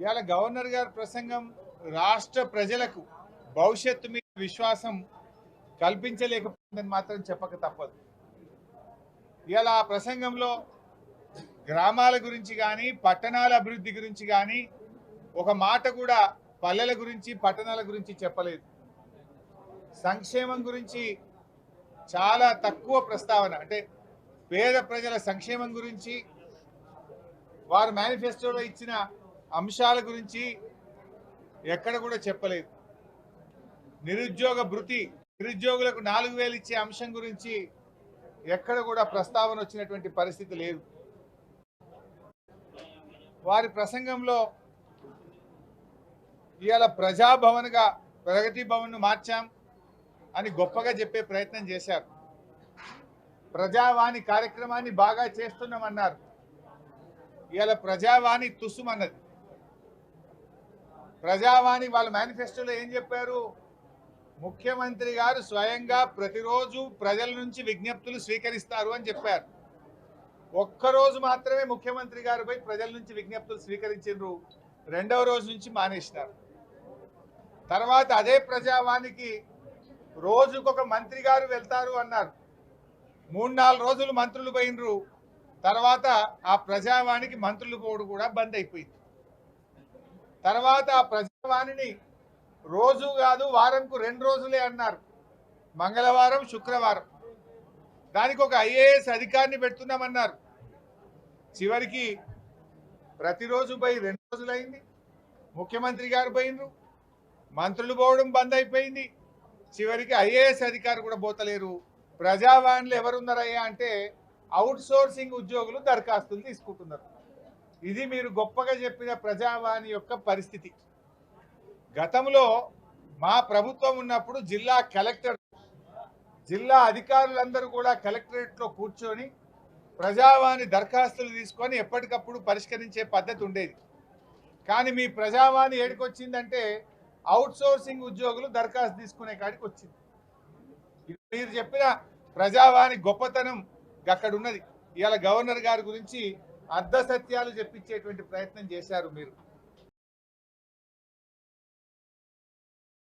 ఇవాళ గవర్నర్ గారి ప్రసంగం రాష్ట్ర ప్రజలకు భవిష్యత్తు మీద విశ్వాసం కల్పించలేకపోయిందని మాత్రం చెప్పక తప్పదు. ఇవాళ ఆ ప్రసంగంలో గ్రామాల గురించి కానీ పట్టణాల అభివృద్ధి గురించి కానీ ఒక మాట కూడా పల్లెల గురించి పట్టణాల గురించి చెప్పలేదు. సంక్షేమం గురించి చాలా తక్కువ ప్రస్తావన, అంటే పేద ప్రజల సంక్షేమం గురించి వారు మేనిఫెస్టోలో ఇచ్చిన అంశాల గురించి ఎక్కడ కూడా చెప్పలేదు. నిరుద్యోగ భృతి, నిరుద్యోగులకు 4000 ఇచ్చే అంశం గురించి ఎక్కడ కూడా ప్రస్తావన వచ్చినటువంటి పరిస్థితి లేదు. వారి ప్రసంగంలో ఇవాళ ప్రజాభవన్గా ప్రగతి భవన్ను మార్చాం అని గొప్పగా చెప్పే ప్రయత్నం చేశారు. ప్రజావాణి కార్యక్రమాన్ని బాగా చేస్తున్నామన్నారు. ఇవాళ ప్రజావాణి తుస్సుమన్నది. ప్రజావాణి వాళ్ళ మేనిఫెస్టోలో ఏం చెప్పారు? ముఖ్యమంత్రి గారు స్వయంగా ప్రతిరోజు ప్రజల నుంచి విజ్ఞప్తులు స్వీకరిస్తారు అని చెప్పారు. ఒక్కరోజు మాత్రమే ముఖ్యమంత్రి గారు పోయి ప్రజల నుంచి విజ్ఞప్తులు స్వీకరించారు. రెండవ రోజు నుంచి మానేసినారు. తర్వాత అదే ప్రజావానికి రోజుకొక మంత్రి గారు వెళ్తారు అన్నారు. 3-4 రోజులు మంత్రులు పోయినరు. తర్వాత ఆ ప్రజావానికి మంత్రులు పోవడం కూడా బంద్ అయిపోయింది. తర్వాత ఆ ప్రజావాణిని రోజు కాదు వారంకు 2 రోజులే అన్నారు, మంగళవారం శుక్రవారం. దానికి ఒక ఐఏఎస్ అధికారిని పెడుతున్నామన్నారు. చివరికి ప్రతిరోజు పోయి 2 రోజులైంది. ముఖ్యమంత్రి గారు పోయినరు, మంత్రులు పోవడం బంద్ అయిపోయింది. చివరికి ఐఏఎస్ అధికారి కూడా పోతలేరు. ప్రజావాణిలో ఎవరున్నారయ్యా అంటే అవుట్ సోర్సింగ్ ఉద్యోగులు దరఖాస్తులు తీసుకుంటున్నారు. ఇది మీరు గొప్పగా చెప్పిన ప్రజావాణి యొక్క పరిస్థితి. గతంలో మా ప్రభుత్వం ఉన్నప్పుడు జిల్లా కలెక్టర్, జిల్లా అధికారులందరూ కూడా కలెక్టరేట్లో కూర్చొని ప్రజావాణి దరఖాస్తులు తీసుకొని ఎప్పటికప్పుడు పరిష్కరించే పద్ధతి ఉండేది. కానీ మీ ప్రజావాణి ఏడికొచ్చిందంటే అవుట్ సోర్సింగ్ ఉద్యోగులు దరఖాస్తు తీసుకునే కాడికి వచ్చింది. మీరు చెప్పిన ప్రజావాణి గొప్పతనం అక్కడ ఉన్నది. ఇవాళ గవర్నర్ గారి గురించి అర్ధ సత్యాలు చెప్పించేటువంటి ప్రయత్నం చేశారు మీరు.